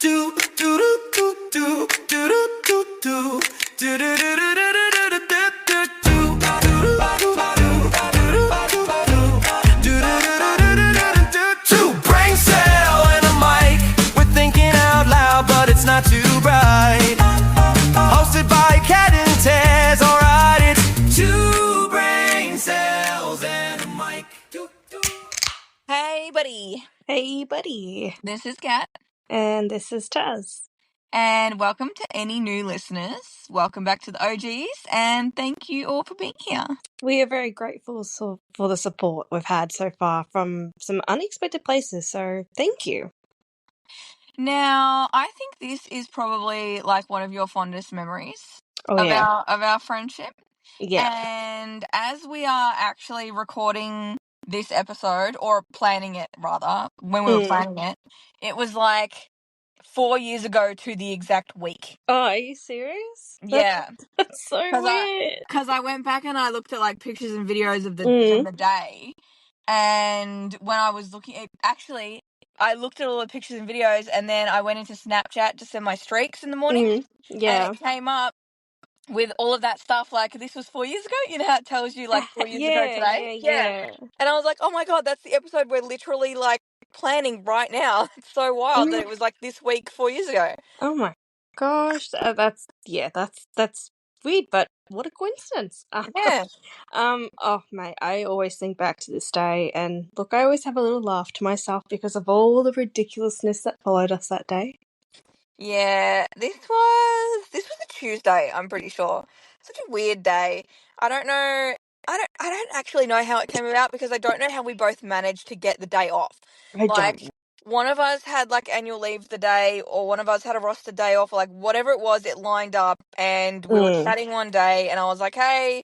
Do do do do do do do do do do do do Two brain cell and a mic. We're thinking out loud, but it's not too bright. Hosted by Cat Taz, alright, it's two brain cells and a mic. Hey, buddy. Hey, buddy. This is Cat, And this is Taz. and welcome to any new listeners. Welcome back to the OGs, and thank you all for being here. We are very grateful for the support we've had so far from some unexpected places, so thank you. Now, I think this is probably like one of your fondest memories Oh, of yeah. our friendship. Yeah. And as we are actually recording this episode, or planning it rather, when we were planning it, it was like 4 years ago to the exact week. Oh, are you serious? Yeah. That's so weird. Because I went back and I looked at like pictures and videos of from the day, and when I was looking at, actually, I looked at all the pictures and videos, and then I went into Snapchat to send my streaks in the morning, and Yeah. it came up with all of that stuff, like, this was 4 years ago. You know how it tells you like 4 years ago today? Yeah. And I was like, oh my God, that's the episode we're literally like planning right now. It's so wild that it was like this week 4 years ago. Oh my gosh. That's weird, but what a coincidence. Yeah. Oh mate, I always think back to this day, and look, I always have a little laugh to myself because of all the ridiculousness that followed us that day. Yeah, this was a Tuesday, I'm pretty sure. Such a weird day. I don't know. I don't actually know how it came about, because I don't know how we both managed to get the day off. I Like, don't. one of us had like annual leave the day, or one of us had a roster day off, or like whatever it was, it lined up, and we were chatting one day, and I was like, "Hey,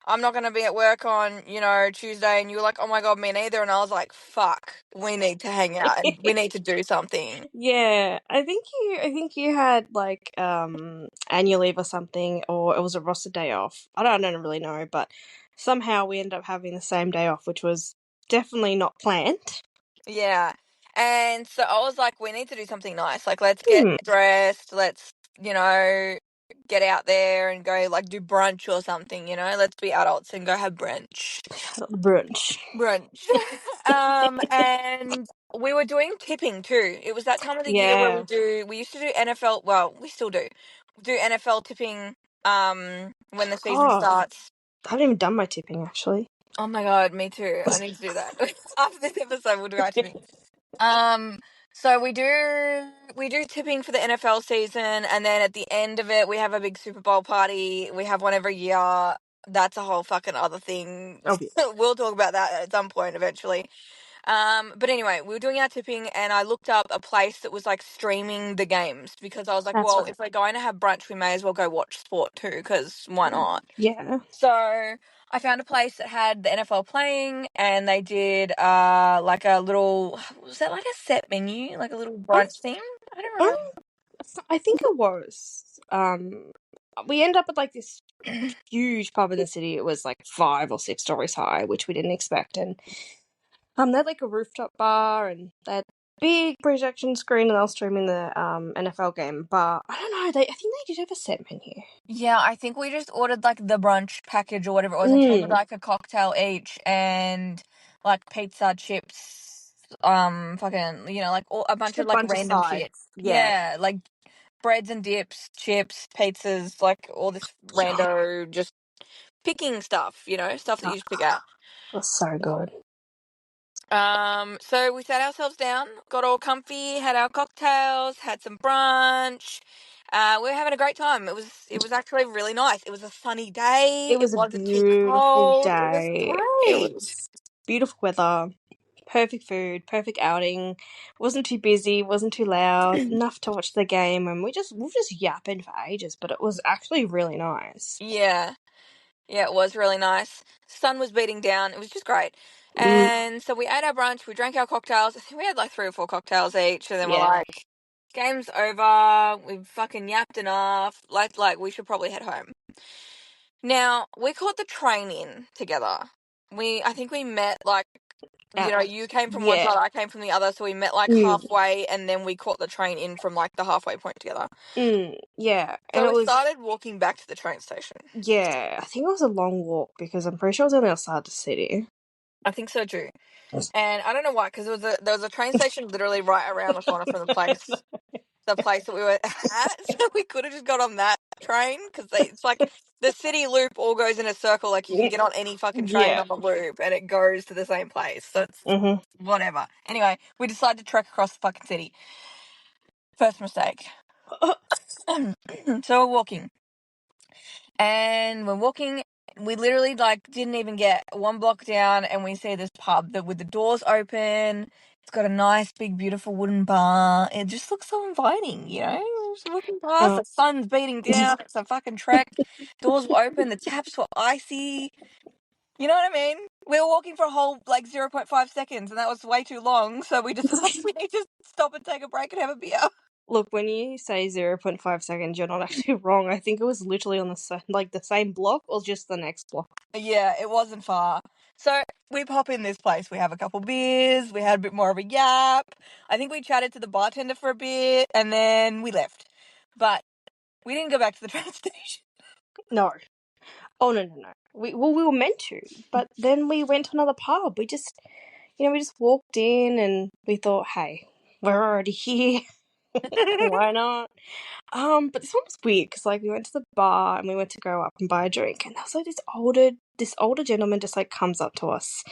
I'm not going to be at work on, Tuesday," and you were like, "Oh my God, me neither," and I was like, "Fuck, we need to hang out and we need to do something." Yeah, I think you had like annual leave or something, or it was a roster day off. I don't really know, but somehow we ended up having the same day off, which was definitely not planned. Yeah. And so I was like, we need to do something nice. Like, let's get dressed. Let's, get out there and go, like, do brunch or something, Let's be adults and go have brunch. Brunch. Brunch. And we were doing tipping too. It was that time of the year where Yeah. we used to do NFL, well, we still do NFL tipping, when the season starts. I haven't even done my tipping, actually. Oh my God, me too. I need to do that. After this episode, we'll do our tipping. So we do tipping for the NFL season, and then at the end of it, we have a big Super Bowl party. We have one every year. That's a whole fucking other thing. Oh, yeah. We'll talk about that at some point eventually. But anyway, we were doing our tipping, and I looked up a place that was like streaming the games, because I was like, That's well, right. if we're going to have brunch, we may as well go watch sport too, because why not? Yeah. So I found a place that had the NFL playing, and they did like a little, was that like a set menu, like a little brunch thing? I don't remember. I think it was. We end up at like this huge pub in the city. It was like 5 or 6 stories high, which we didn't expect, and they had like a rooftop bar, and they had a big projection screen, and they were streaming the NFL game. But I don't know. I think they did have a set menu. Yeah, I think we just ordered like the brunch package or whatever it was. It came with like a cocktail each, and like pizza, chips, fucking, like a bunch Just a of like bunch of random shit. sides. Yeah. Yeah, like breads and dips, chips, pizzas, like all this rando, just picking stuff, stuff that you just pick out. That's so good. So we sat ourselves down, got all comfy, had our cocktails, had some brunch. We were having a great time. It was actually really nice. It was a sunny day. It was a Wasn't too beautiful cold. It was day. It great. was beautiful weather, perfect food, perfect outing. Wasn't too busy, wasn't too loud, enough to watch the game, and we were just yapping for ages. But it was actually really nice. Yeah. Yeah, it was really nice. Sun was beating down. It was just great. And so we ate our brunch, we drank our cocktails. I think we had like 3 or 4 cocktails each, and then we're Yeah. like, game's over. We've fucking yapped enough. Like we should probably head home. Now, we caught the train in together. I think we met like You came from one Yeah. side, I came from the other, so we met like Mm, halfway, and then we caught the train in from like the halfway point together. yeah. And So it we was, started walking back to the train station. yeah, I think it was a long walk because I'm pretty sure it was on the other side of the city. I think so too. And I don't know why, because there was a train station literally right around the corner from the place that we were at. So we could have just got on that train because it's like the city loop all goes in a circle. Like you can get on any fucking train Yeah. on the loop and it goes to the same place. So it's Mm-hmm. whatever. Anyway, we decided to trek across the fucking city. First mistake. So we're walking. And we're walking, we literally like didn't even get one block down, and we see this pub that with the doors open. It's got a nice big beautiful wooden bar. It just looks so inviting, Just walking past, the sun's beating down, it's a fucking trek. Doors were open, the taps were icy. You know what I mean? We were walking for a whole like 0.5 seconds, and that was way too long, so we decided we need to stop and take a break and have a beer. Look, when you say 0.5 seconds, you're not actually wrong. I think it was literally on the same block or just the next block. Yeah, it wasn't far. So we pop in this place. We have a couple beers. We had a bit more of a yap. I think we chatted to the bartender for a bit, and then we left. But we didn't go back to the train station. No. Oh, no, no, no. We were meant to, but then we went to another pub. We just walked in and we thought, hey, we're already here. Why not? But this one was weird because like we went to the bar and we went to go up and buy a drink, and there was like this older gentleman just like comes up to us.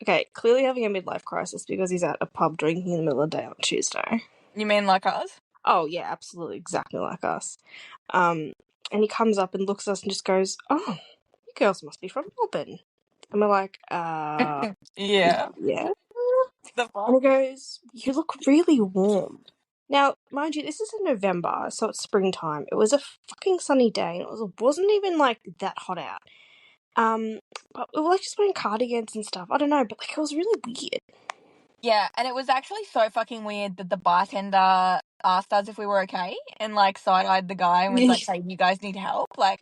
Okay, clearly having a midlife crisis because he's at a pub drinking in the middle of the day on Tuesday. You mean like us? Oh yeah, absolutely, exactly like us. And he comes up and looks at us and just goes, "Oh, you girls must be from Melbourne." And we're like, Yeah. yeah. The And fuck? he goes, "You look really warm." Now, mind you, this is in November, so it's springtime. It was a fucking sunny day, and wasn't even like that hot out. But we were like just wearing cardigans and stuff. I don't know, but like it was really weird. Yeah, and it was actually so fucking weird that the bartender asked us if we were okay and like side-eyed the guy and was like, hey, you guys need help? Like,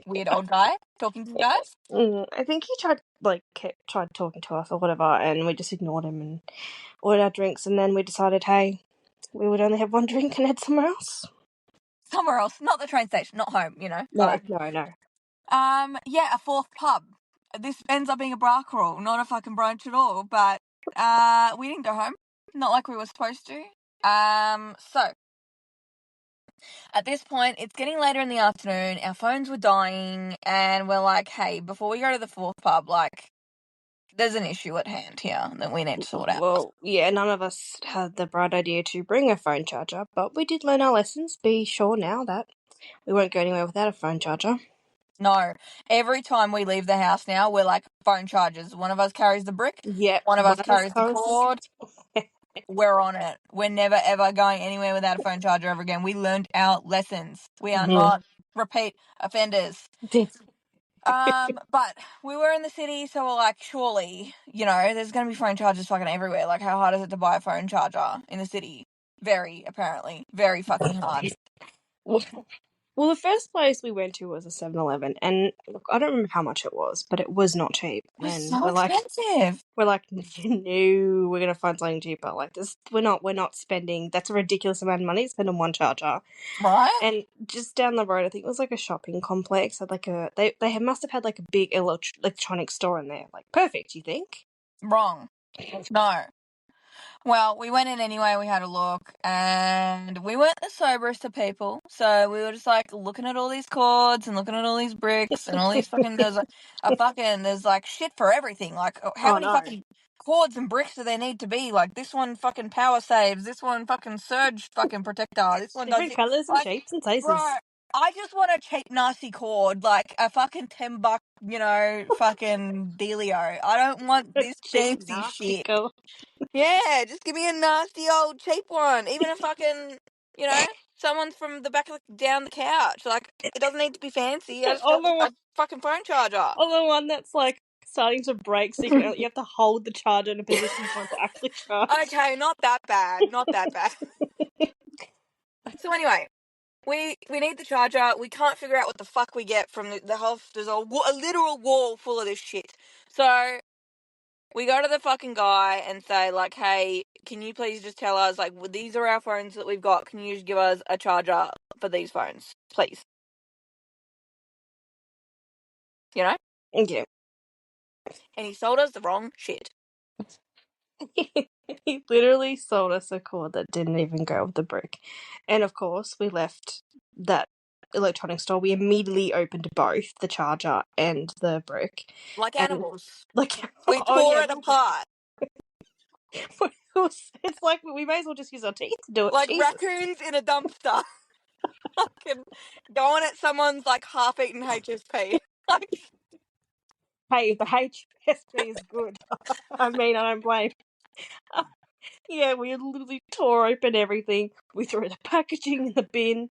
weird old guy talking to you guys. I think he tried talking to us or whatever, and we just ignored him and ordered our drinks. And then we decided, hey, we would only have one drink and head somewhere else. Somewhere else, not the train station, not home, No, but no. yeah, a fourth pub. This ends up being a bra crawl, not a fucking brunch at all, but we didn't go home. Not like we were supposed to. So at this point, it's getting later in the afternoon, our phones were dying, and we're like, hey, before we go to the fourth pub, like, there's an issue at hand here that we need to sort out. Well, yeah, none of us had the bright idea to bring a phone charger, but we did learn our lessons. Be sure now that we won't go anywhere without a phone charger. No, every time we leave the house now, we're like phone chargers. One of us carries the brick, Yep, one of one us of us carries the goes. cord. We're on it. We're never ever going anywhere without a phone charger ever again. We learned our lessons. We are not repeat offenders. But we were in the city, so we're like, surely, there's gonna be phone chargers fucking everywhere. Like, how hard is it to buy a phone charger in the city? Very, apparently. Very fucking hard. Well, the first place we went to was a 7-Eleven, and look, I don't remember how much it was, but it was not cheap. It was And so expensive. we're like, no, we're gonna find something cheaper. Like this, we're not spending. That's a ridiculous amount of money to spend on one charger. Right? And just down the road, I think it was like a shopping complex. Had like must have had like a big electronic store in there. Like perfect, you think? Wrong. No. Well, we went in anyway, we had a look, and we weren't the soberest of people, so we were just like looking at all these cords and looking at all these bricks and all these fucking, there's like shit for everything. Like, how Oh many no, fucking cords and bricks do there need to be? Like, this one fucking power saves, this one fucking surge fucking protector, this one does different it. colors and Like, shapes and bro, sizes. I just want a cheap, nasty cord, like a fucking $10, fucking dealio. I don't want this Cheap, fancy nasty shit. color. Yeah, just give me a nasty old cheap one. Even a fucking, someone's from the back of down the couch. Like, it doesn't need to be fancy. I just Or want the one, a fucking phone charger. or the one that's like starting to break, so you have to hold the charger in a position for it to actually charge. Okay, not that bad. Not that bad. So anyway, we need the charger. We can't figure out what the fuck we get from the whole. There's a literal wall full of this shit. So We go to the fucking guy and say, like, hey, can you please just tell us, like, these are our phones that we've got. Can you just give us a charger for these phones, please? You know? Yeah. And he sold us the wrong shit. He literally sold us a cord that didn't even go with the brick. And of course, we left that electronics store. We immediately opened both the charger and the brick. Like And animals. like, We oh tore yeah, it apart. it's like we may as well just use our teeth to do it. Like Jesus. raccoons in a dumpster. Fucking going at someone's, like, half-eaten HSP. Like, Hey, the HSP is good. I mean, I don't blame. Yeah, we literally tore open everything. We threw the packaging in the bin.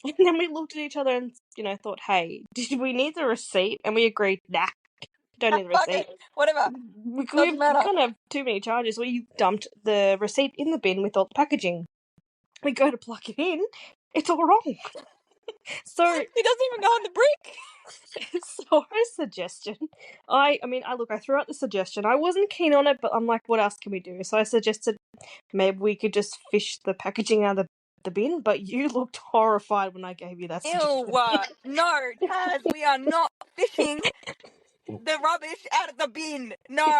And then we looked at each other and, thought, hey, did we need the receipt? And we agreed, nah, don't need the fuck receipt. it. Whatever. We Doesn't matter. can't have too many charges. We dumped the receipt in the bin with all the packaging. We go to plug it in, it's all wrong. So, It doesn't even go on the brick. so our suggestion, I threw out the suggestion. I wasn't keen on it, but I'm like, what else can we do? So I suggested maybe we could just fish the packaging out of the bin, but you looked horrified when I gave you that suggestion. Ew. No, Taz, we are not fishing the rubbish out of the bin. No.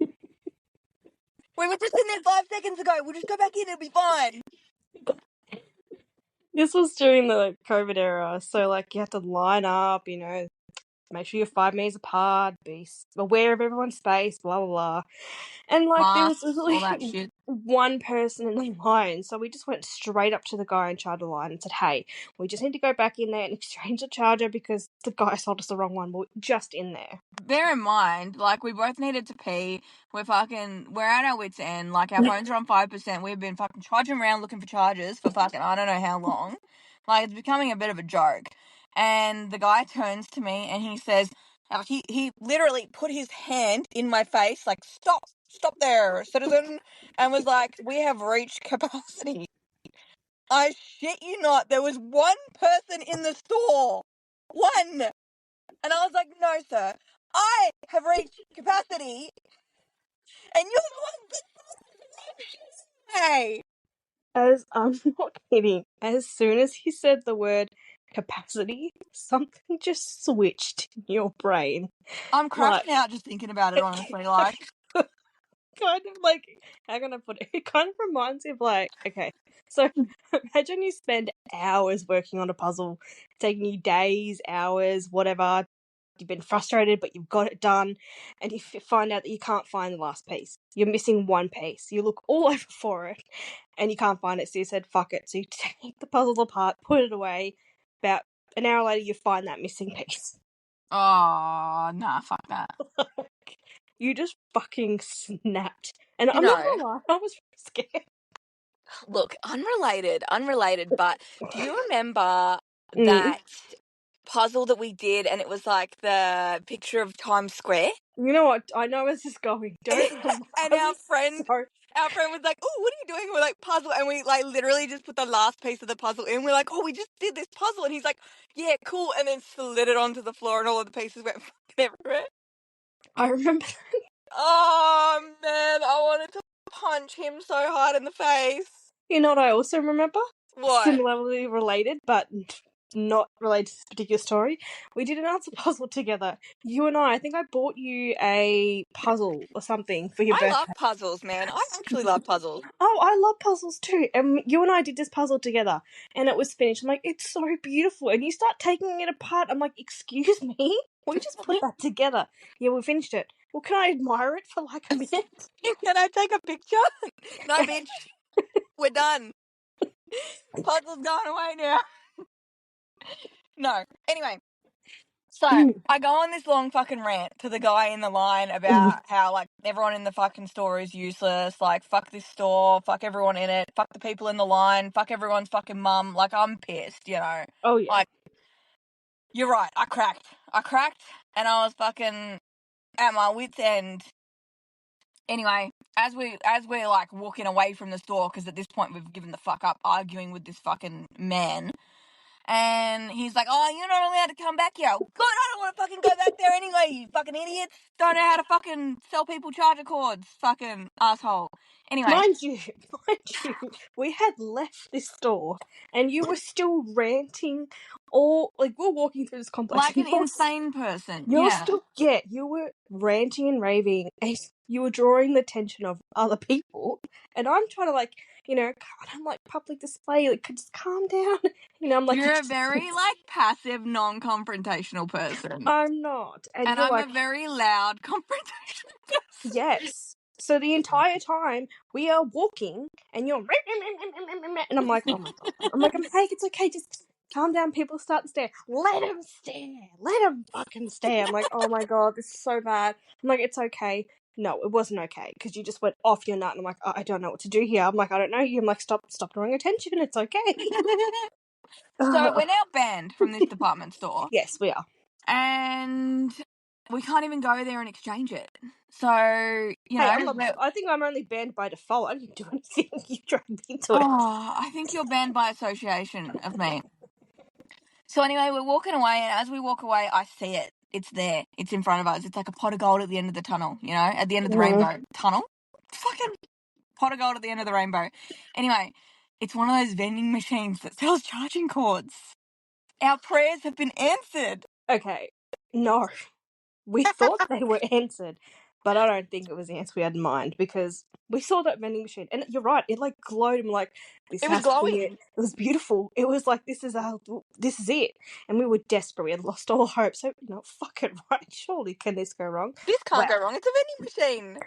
We were just in there 5 seconds ago. We'll just go back in. It'll be fine. This was during the COVID era, so you had to line up, make sure you're 5 meters apart, be aware of everyone's space, blah blah blah. And there was Masks, all that literally shit. one person in the line, so we just went straight up to the guy in charge of the line and said, "Hey, we just need to go back in there and exchange the charger because the guy sold us the wrong one. We're just in there." Bear in mind, we both needed to pee. We're at our wits' end. Our phones are on 5%. We've been fucking trudging around looking for chargers for fucking I don't know how long. It's becoming a bit of a joke. And the guy turns to me and he says, he literally put his hand in my face, stop there, citizen, and was like, we have reached capacity. I shit you not, there was one person in the store. One! And I was like, no, sir, I have reached capacity, and you're the one. Hey, As I'm not kidding, as soon as he said the word capacity, something just switched in your brain. I'm crashing out just thinking about it. Honestly, Kind of how can I put it? It kind of reminds me of okay, so imagine you spend hours working on a puzzle, taking you days, hours, whatever. You've been frustrated, but you've got it done, and you find out that you can't find the last piece. You're missing one piece. You look all over for it, and you can't find it, so you said, fuck it. So you take the puzzle apart, put it away. About an hour later, you find that missing piece. oh nah, fuck that. You just fucking snapped. And I'm No. not gonna lie, I was scared. Look, unrelated, but do you remember that puzzle that we did and it was the picture of Times Square? You know what? I know where this is going. Don't. And our friend was like, oh, what are you doing? We're like, puzzle. And we literally just put the last piece of the puzzle in. We're like, oh, we just did this puzzle. And he's like, yeah, cool. And then slid it onto the floor and all of the pieces went fucking everywhere. I remember. Oh, man. I wanted to punch him so hard in the face. You know what I also remember? What? Similarly related, but not related to this particular story. We did an answer puzzle together. You and I think I bought you a puzzle or something for your birthday. I love puzzles, man. I actually love puzzles. Oh, I love puzzles too. And you and I did this puzzle together, and it was finished. I'm like, it's so beautiful. And you start taking it apart. I'm like, excuse me? We just put that together. Yeah, we finished it. Well, can I admire it for a minute? Can I take a picture? No, bitch. We're done. Puzzle's going away now. No. Anyway. So, I go on this long fucking rant to the guy in the line about how, everyone in the fucking store is useless. Fuck this store. Fuck everyone in it. Fuck the people in the line. Fuck everyone's fucking mum. I'm pissed, you know. Oh, yeah. You're right. I cracked. And I was fucking at my wit's end. Anyway, as we're walking away from the store, because at this point we've given the fuck up arguing with this fucking man, And he's like, oh, you're not allowed to come back here. Good, I don't want to fucking go back there anyway, you fucking idiots. Don't know how to fucking sell people charger cords, fucking asshole. Anyway. Mind you, we had left this store and you were still ranting we're walking through this complex. Like an insane person. You were ranting and raving and you were drawing the attention of other people. And I'm trying to I don't like public display, just calm down. I'm like, you're a very passive, non-confrontational person. I'm not. And you're I'm a very loud, confrontational person. Yes. So the entire time we are walking and you're and I'm like, oh my god. I'm like, it's okay, just calm down. People start to stare. Let them stare. Let them fucking stare. I'm like, oh my god, this is so bad. I'm like, it's okay. No, it wasn't okay because you just went off your nut. And I'm like, I don't know what to do here. I'm like, I don't know you. I'm like, stop drawing attention. It's okay. So we're now banned from this department store. Yes, we are. And we can't even go there and exchange it. So, I think I'm only banned by default. I didn't do anything. You dragged me into it. Oh, I think you're banned by association of me. So anyway, we're walking away, and as we walk away, I see it. It's there. It's in front of us. It's like a pot of gold at the end of the tunnel, at the end of the rainbow. Tunnel? Fucking pot of gold at the end of the rainbow. Anyway, it's one of those vending machines that sells charging cords. Our prayers have been answered. Okay. No. We thought they were answered, but I don't think it was the answer we had in mind because we saw that vending machine and you're right, it glowed and this it was glowing. It was beautiful. It was like this is it. And we were desperate. We had lost all hope. So, fuck it, right? Surely can this go wrong? This can't go wrong. It's a vending machine.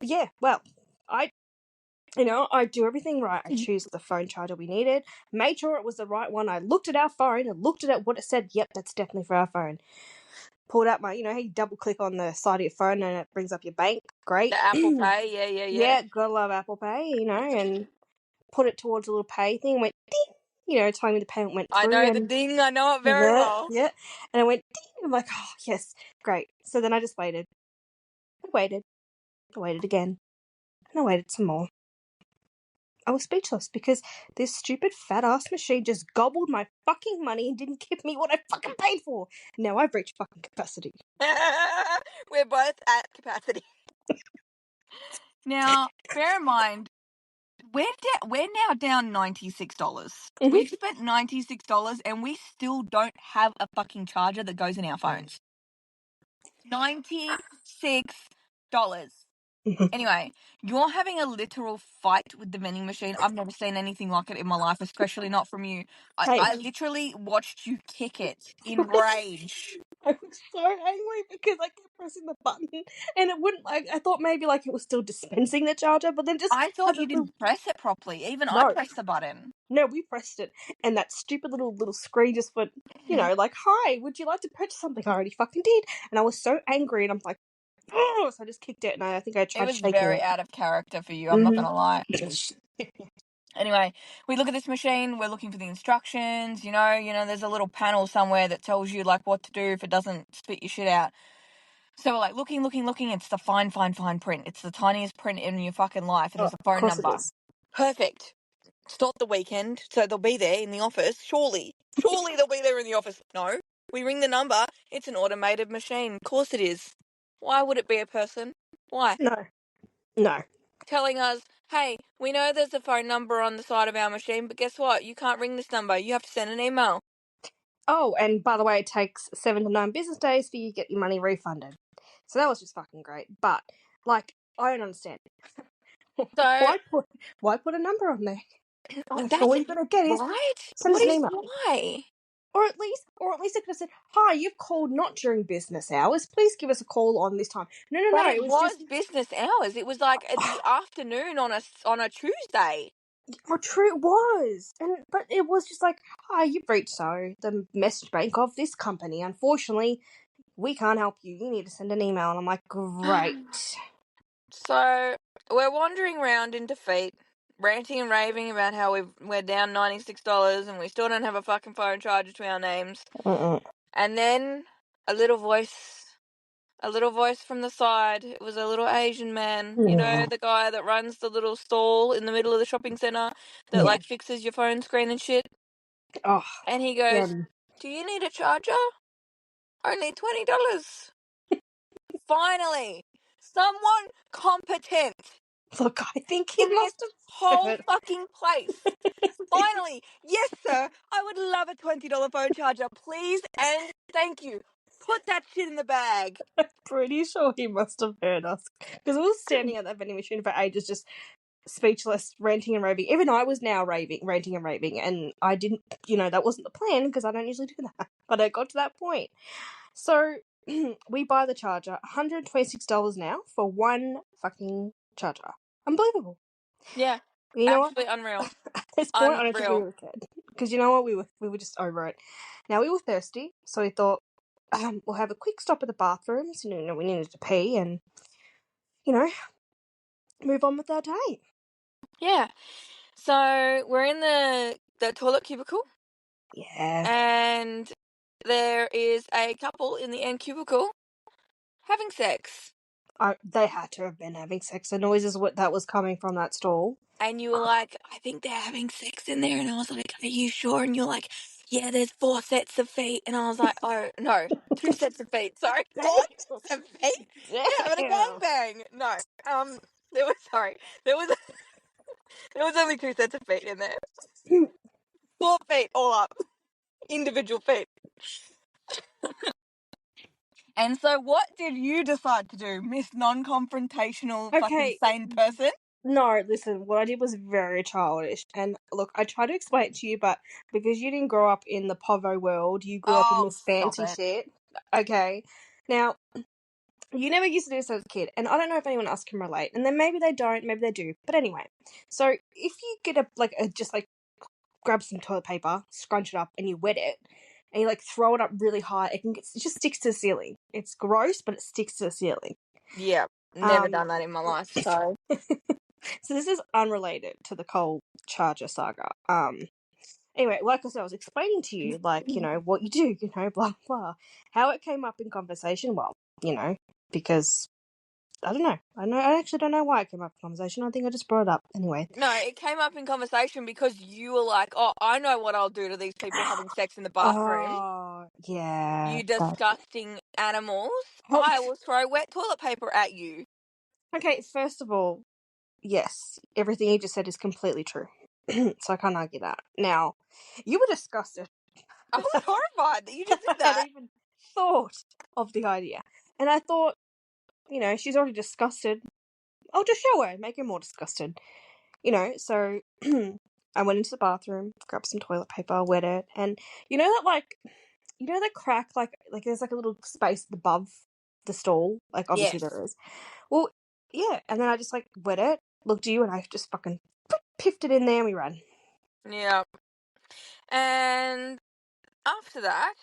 Yeah, well, I do everything right. I choose the phone charger we needed, made sure it was the right one. I looked at our phone and looked at what it said. Yep, that's definitely for our phone. Pulled out my, how you double click on the side of your phone and it brings up your bank. Great. The Apple Pay, yeah. Yeah, gotta love Apple Pay, and put it towards a little pay thing. Went ding, telling me the payment went through. I know the ding. I know it very well. Yeah, and I went ding. I'm like, oh yes, great. So then I just waited. I waited again, and I waited some more. I was speechless because this stupid fat ass machine just gobbled my fucking money and didn't give me what I fucking paid for. Now I've reached fucking capacity. We're both at capacity. Now, bear in mind, we're now down $96. Mm-hmm. We've spent $96 and we still don't have a fucking charger that goes in our phones. $96. Mm-hmm. Anyway, you're having a literal fight with the vending machine. I've never seen anything like it in my life, especially not from you. I literally watched you kick it in rage. I was so angry because I kept pressing the button and it wouldn't, I thought maybe it was still dispensing the charger, but then just... I thought you didn't press it properly. Even no. I pressed the button. No, we pressed it and that stupid little screen just went, hi, would you like to purchase something? I already fucking did. And I was so angry and I'm like, oh, so I just kicked it and I think I tried shaking it. It was very out of character for you, I'm not going to lie. Anyway, we look at this machine, we're looking for the instructions, there's a little panel somewhere that tells you what to do if it doesn't spit your shit out. So we're looking, it's the fine print. It's the tiniest print in your fucking life and there's a phone number. Perfect. It's not the weekend, so they'll be there in the office, surely. Surely they'll be there in the office. No, we ring the number, it's an automated machine. Of course it is. Why would it be a person? Why? No. Telling us, hey, we know there's a phone number on the side of our machine, but guess what? You can't ring this number. You have to send an email. Oh, and by the way, it takes 7 to 9 business days for you to get your money refunded. So that was just fucking great. But, I don't understand. So why put a number on there? All you're gonna get is send us an email. Why? Or at least they could have said, "Hi, you've called not during business hours. Please give us a call on this time." No. It was just business hours. It was in the afternoon on a Tuesday. Oh, true, it was. But it was just "Hi, you've reached the message bank of this company. Unfortunately, we can't help you. You need to send an email." And I'm like, great. So we're wandering around in defeat, ranting and raving about how we're down $96 and we still don't have a fucking phone charger to our names. And then a little voice from the side. It was a little Asian man, the guy that runs the little stall in the middle of the shopping centre that fixes your phone screen and shit. Oh, And he goes, yeah. "Do you need a charger? Only $20." Finally, someone competent Look, I think he in this must have whole heard. fucking place. Finally, yes, sir. I would love a $20 phone charger, please, and thank you. Put that shit in the bag. Pretty sure he must have heard us because we were standing at that vending machine for ages, just speechless, ranting and raving. Even I was now ranting and raving, and I didn't, that wasn't the plan because I don't usually do that. But I got to that point. So we buy the charger, $126 now for one fucking charger. Unbelievable. Yeah, You know what? absolutely unreal. At this point, I don't think we Unreal. were cared because you know what? We were just over it. Now we were thirsty, so we thought we'll have a quick stop at the bathrooms. We needed to pee and move on with our day. Yeah. So we're in the toilet cubicle, Yeah. and there is a couple in the end cubicle having sex. They had to have been having sex. The noises that was coming from that stall. And you were like, "I think they're having sex in there." And I was like, "Are you sure?" And you're like, "Yeah, there's 4 sets of feet." And I was like, "Oh, no, 2 sets of feet. Sorry, 4 sets of feet? They're having a Damn. gangbang." No. There was, sorry, there was, there was only 2 sets of feet in there. 4 feet all up. Individual feet. And so what did you decide to do, Miss Non-Confrontational fucking Okay. sane person? No, listen, what I did was very childish. And look, I tried to explain it to you, but because you didn't grow up in the Povo world, you grew up in Oh, this stop fancy it. shit. Okay. Now, you never used to do this as a kid, and I don't know if anyone else can relate. And then maybe they don't, maybe they do. But anyway, so if you get just grab some toilet paper, scrunch it up, and you wet it, and you throw it up really high, it just sticks to the ceiling. It's gross, but it sticks to the ceiling. Yeah, never done that in my life, sorry. So this is unrelated to the coal charger saga. Anyway, like I said, I was explaining to you, what you do, blah blah. How it came up in conversation, well, because I don't know. I actually don't know why it came up in conversation. I think I just brought it up. Anyway. No, it came up in conversation because you were like, "Oh, I know what I'll do to these people having sex in the bathroom. Oh, yeah. You disgusting animals. I will throw wet toilet paper at you." Okay, first of all, yes, everything you just said is completely true. So I can't argue that. Now, you were disgusted. I was horrified that you just did Had that. even thought of the idea. And I thought, she's already disgusted. I'll just show her, make her more disgusted. So I went into the bathroom, grabbed some toilet paper, wet it, and the crack, there's a little space above the stall, obviously Yes. there is. Well, yeah, and then I just wet it, looked at you, and I just fucking piffed it in there, and we ran. Yeah. And after that,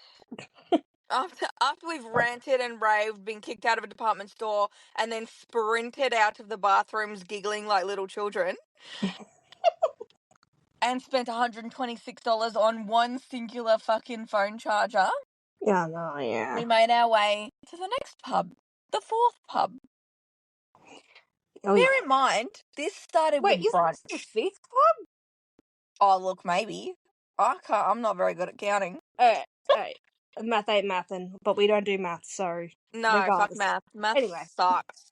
after we've ranted and raved, been kicked out of a department store, and then sprinted out of the bathrooms giggling like little children, and spent $126 on one singular fucking phone charger, Yeah, no, yeah. we made our way to the next pub, the fourth pub. Oh, yeah. Bear in mind, this started Wait, with isn't brunch. this the fifth pub? Oh, look, maybe. I'm not very good at counting. Math ain't mathin', but we don't do math, so No, fuck regardless. math. Math Anyway. sucks.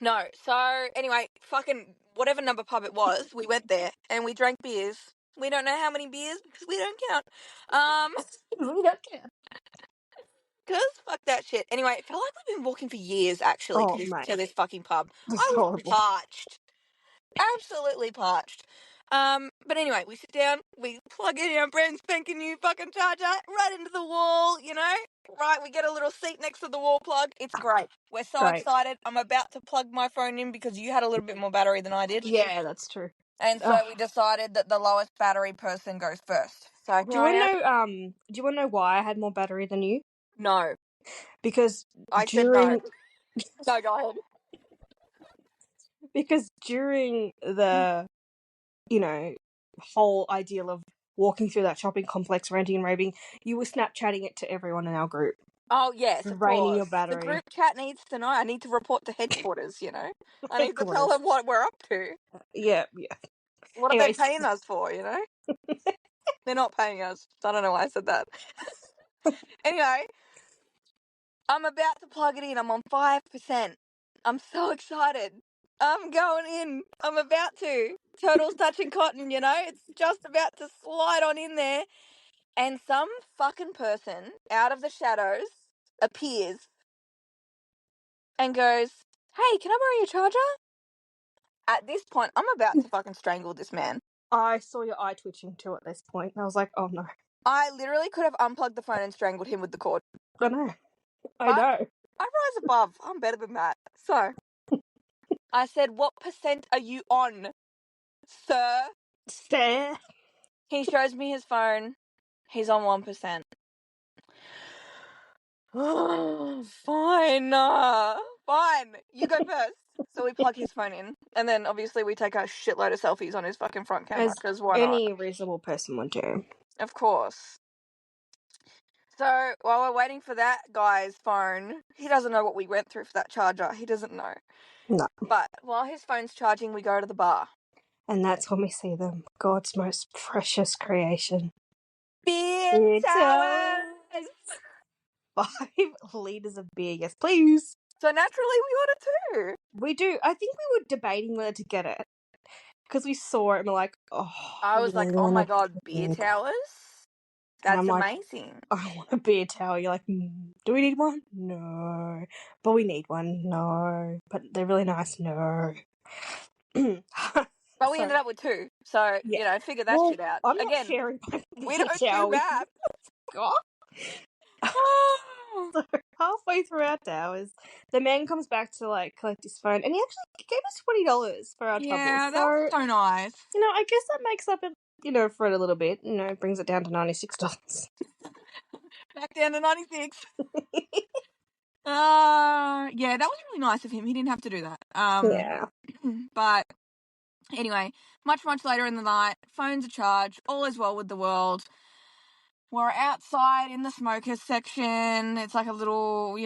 No, so anyway, fucking whatever number pub it was, we went there and we drank beers. We don't know how many beers because we don't count. We don't care. Because fuck that shit. Anyway, it felt like we've been walking for years actually Oh, to mate. this fucking pub. This I is was horrible. parched. Absolutely parched. But anyway, we sit down, we plug in our brand spanking new fucking charger right into the wall, Right, we get a little seat next to the wall plug. It's great. We're so Great. excited. I'm about to plug my phone in because you had a little bit more battery than I did. Yeah, that's true. And so we decided that the lowest battery person goes first. So Do you want to know why I had more battery than you? No. Because I said no. No, go ahead. Because during the whole ideal of walking through that shopping complex, ranting and raving, you were Snapchatting it to everyone in our group. Oh, yes, of Draining course. your battery. The group chat needs to know. I need to report to headquarters, I need to tell them what we're up to. Yeah. What are they Anyways, paying us for, you know? They're not paying us. I don't know why I said that. Anyway, I'm about to plug it in. I'm on 5%. I'm so excited. I'm going in. I'm about to. Turtle's touching cotton, you know? It's just about to slide on in there. And some fucking person out of the shadows appears and goes, "Hey, can I borrow your charger?" At this point, I'm about to fucking strangle this man. I saw your eye twitching too at this point, and I was like, oh no. I literally could have unplugged the phone and strangled him with the cord. I know. I But know. I rise above. I'm better than that. So, I said, "What percent are you on, sir?" Stare. He shows me his phone. He's on 1%. Fine. Fine. You go first. So we plug his phone in. And then obviously we take a shitload of selfies on his fucking front camera. As Because why not? any reasonable person would do. Of course. So while we're waiting for that guy's phone, he doesn't know what we went through for that charger. He doesn't know. No. But while his phone's charging, we go to the bar. And that's when we see them. God's most precious creation. Beer Beer towers! 5 liters of beer, yes please. So naturally we order 2. We do. I think we were debating whether to get it. Because we saw it and we're like, oh. I was like, oh my god, beer towers? That's I'm like, amazing. I want a beer tower. You're like, do we need one? No. But we need one. No. But they're really nice. No. But we ended up with 2. So, yeah. you know, figure that shit out. I'm not Again, sharing my we beer don't tower do with that. God. So halfway through our towers, the man comes back to like collect his phone, and he actually gave us $20 for our trouble. Yeah, that was so nice. You know, I guess that makes up, for it a little bit. You know, brings it down to $96. Back down to 96. Yeah, that was really nice of him. He didn't have to do that. Yeah. But anyway, much later in the night, phones are charged, all is well with the world. We're outside in the smokers section. It's like a little,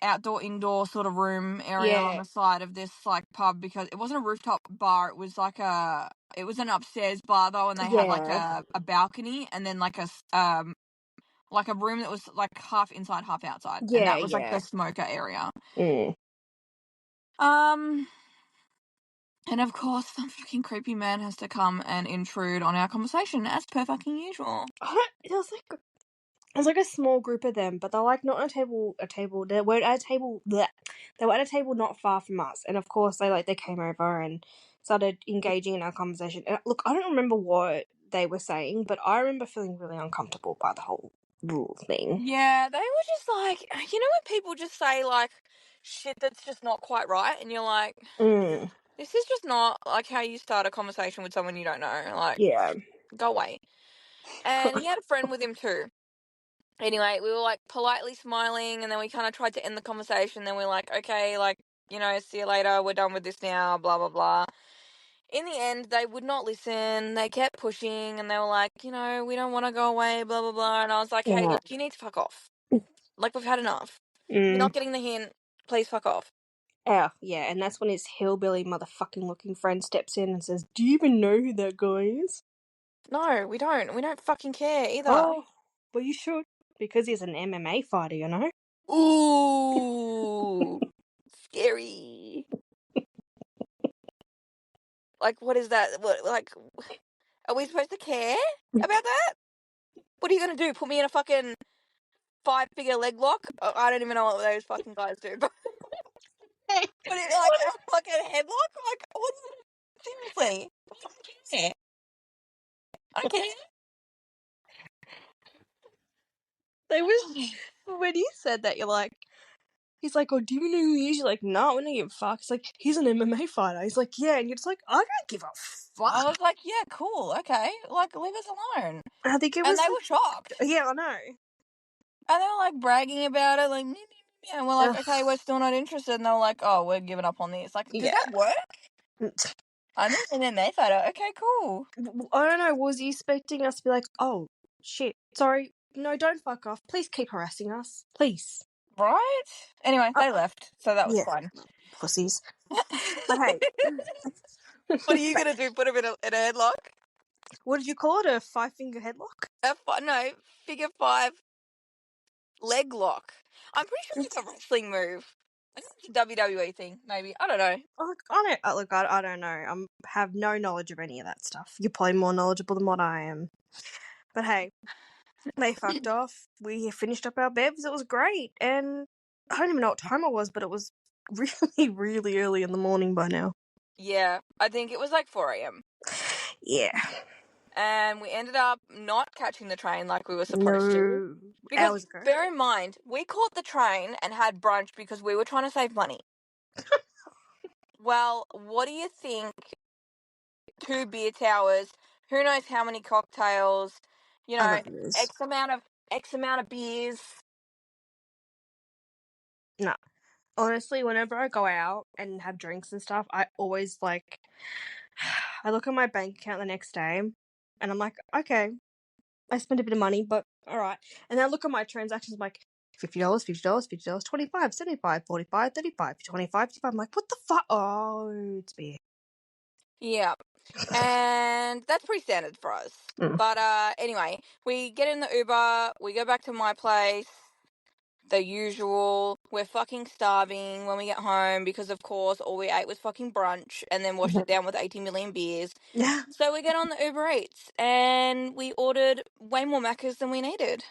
outdoor, indoor sort of room area on the side of this like pub, because it wasn't a rooftop bar. It was like it was an upstairs bar though, and they had like a balcony and then like a room that was like half inside, half outside. Yeah, and that was like the smoker area. And of course, some fucking creepy man has to come and intrude on our conversation as per fucking usual. It was like a small group of them, but they're like not on a table. They were at a table. Bleh. They were at a table not far from us, and of course they came over and started engaging in our conversation. And look, I don't remember what they were saying, but I remember feeling really uncomfortable by the whole rule thing. Yeah, they were just like, when people just say like shit that's just not quite right, and you're like, this is just not like how you start a conversation with someone you don't know. Like, go away. And he had a friend with him too. Anyway, we were like politely smiling, and then we kind of tried to end the conversation. Then we're like, okay, like, see you later. We're done with this now, blah, blah, blah. In the end, they would not listen. They kept pushing, and they were like, we don't want to go away, blah, blah, blah. And I was like, hey, look, you need to fuck off. Like, we've had enough. You're not getting the hint. Please fuck off. Oh, yeah, and that's when his hillbilly motherfucking looking friend steps in and says, do you even know who that guy is? No, we don't. We don't fucking care either. Oh, well, you should. Because he's an MMA fighter, you know? Ooh. Scary. Like, what is that? What, like, are we supposed to care about that? What are you going to do? Put me in a fucking 5-figure leg lock? I don't even know what those fucking guys do. But what is it, like a fucking headlock? Like, what's it? Seriously. I don't care. I don't care. When you said that, you're like, he's like, oh, do you know who he is? You're like, no, we don't give a fuck. It's like, he's an MMA fighter. He's like, yeah. And you're just like, I don't give a fuck. I was like, yeah, cool, okay. Like, leave us alone. I think it was. And they were shocked. Yeah, I know. And they were like bragging about it, like, and we're like, okay, we're still not interested. And they were like, oh, we're giving up on this. Like, does that work? I'm an MMA fighter. Okay, cool. I don't know. Was he expecting us to be like, oh, shit, sorry, no, don't fuck off. Please keep harassing us. Please. Right? Anyway, they left, so that was fine. Pussies. But hey, What are you gonna do? Put him in a headlock? What did you call it? A 5-finger headlock? No, figure 5 leg lock. I'm pretty sure it's a wrestling move. I think it's a WWE thing, maybe. I don't know. I don't know. I have no knowledge of any of that stuff. You're probably more knowledgeable than what I am. But hey, they fucked off. We finished up our bevs. It was great. And I don't even know what time it was, but it was really, really early in the morning by now. Yeah, I think it was like 4 a.m. Yeah. And we ended up not catching the train like we were supposed to. No. Because Hours ago. bear in mind, we caught the train and had brunch because we were trying to save money. Well, what do you think? 2 beer towers, who knows how many cocktails, you I know, love this. X amount of beers. No. Honestly, whenever I go out and have drinks and stuff, I always I look at my bank account the next day and I'm like, okay, I spent a bit of money, but all right. And then I look at my transactions, I'm like, $50, $50, $50, 25, 75, 45, 35, 25, 55. I'm like, what the fuck? Oh, it's beer. Yeah. And that's pretty standard for us. Mm. But anyway, we get in the Uber, we go back to my place, the usual. We're fucking starving when we get home because, of course, all we ate was fucking brunch and then washed it down with 80 million beers. Yeah. So we get on the Uber Eats and we ordered way more Maccas than we needed.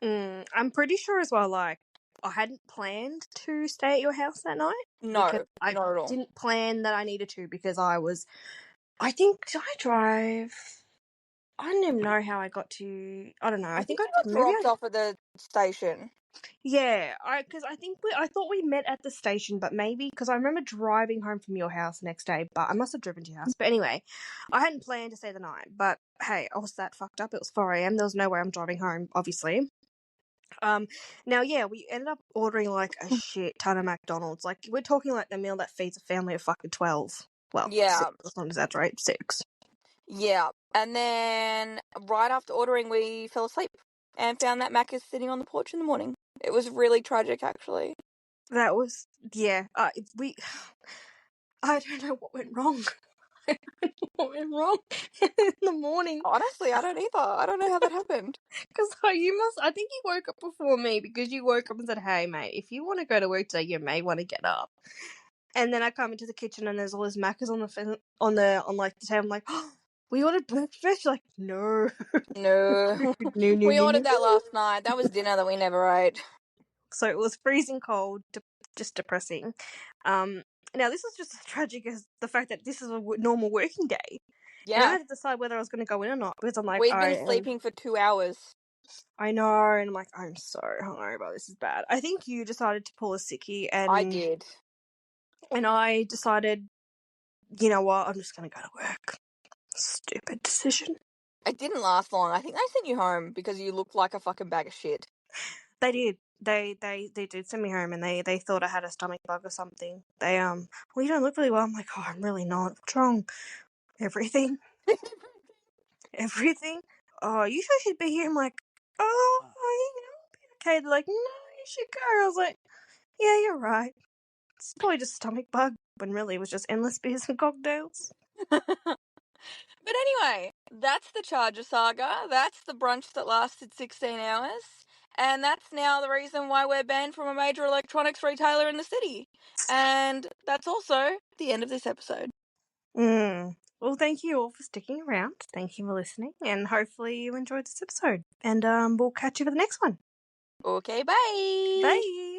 I'm pretty sure as well, I hadn't planned to stay at your house that night. No, Because I not at all. didn't plan that I needed to because I think, did I drive? I don't even know how I got to. I don't know. I think you got maybe dropped off at the station. Yeah, because I thought we met at the station, but maybe because I remember driving home from your house next day, but I must have driven to your house. But anyway, I hadn't planned to stay the night, but hey, I was that fucked up. It was 4 a.m. There was no way I'm driving home, obviously. Now yeah, we ended up ordering like a shit ton of McDonald's. Like we're talking like the meal that feeds a family of fucking 12. Well, Yeah. 6, let's not exaggerate, 6. Yeah. And then right after ordering, we fell asleep and found that Mac is sitting on the porch in the morning. It was really tragic, actually. That was I don't know what went wrong. I don't know what went wrong in the morning. Honestly, I don't either. I don't know how that happened. Because I think you woke up before me because you woke up and said, hey, mate, if you want to go to work today, you may want to get up. And then I come into the kitchen and there's all those macas on the table. I'm like, oh, we ordered breakfast. You're like, no. No. No, We ordered that no. last night. That was dinner that we never ate. So it was freezing cold, just depressing. Now this was just as tragic as the fact that this is a normal working day. And I Yeah. had to decide whether I was going to go in or not because I'm like, We'd been sleeping for 2 hours. I know, and I'm like, I'm so hungover. This is bad. I think you decided to pull a sickie, and I did. And I decided, you know what? I'm just going to go to work. Stupid decision. It didn't last long. I think they sent you home because you looked like a fucking bag of shit. They did. They did send me home, and they thought I had a stomach bug or something. Well, you don't look really well. I'm like, oh, I'm really not. What's wrong? Everything. Everything. Oh, you sure should be here. I'm like, oh, okay. They're like, no, you should go. I was like, yeah, you're right. It's probably just a stomach bug, when really it was just endless beers and cocktails. But anyway, that's the Charger saga. That's the brunch that lasted 16 hours. And that's now the reason why we're banned from a major electronics retailer in the city. And that's also the end of this episode. Well, thank you all for sticking around. Thank you for listening, and hopefully you enjoyed this episode. And we'll catch you for the next one. Okay, bye. Bye.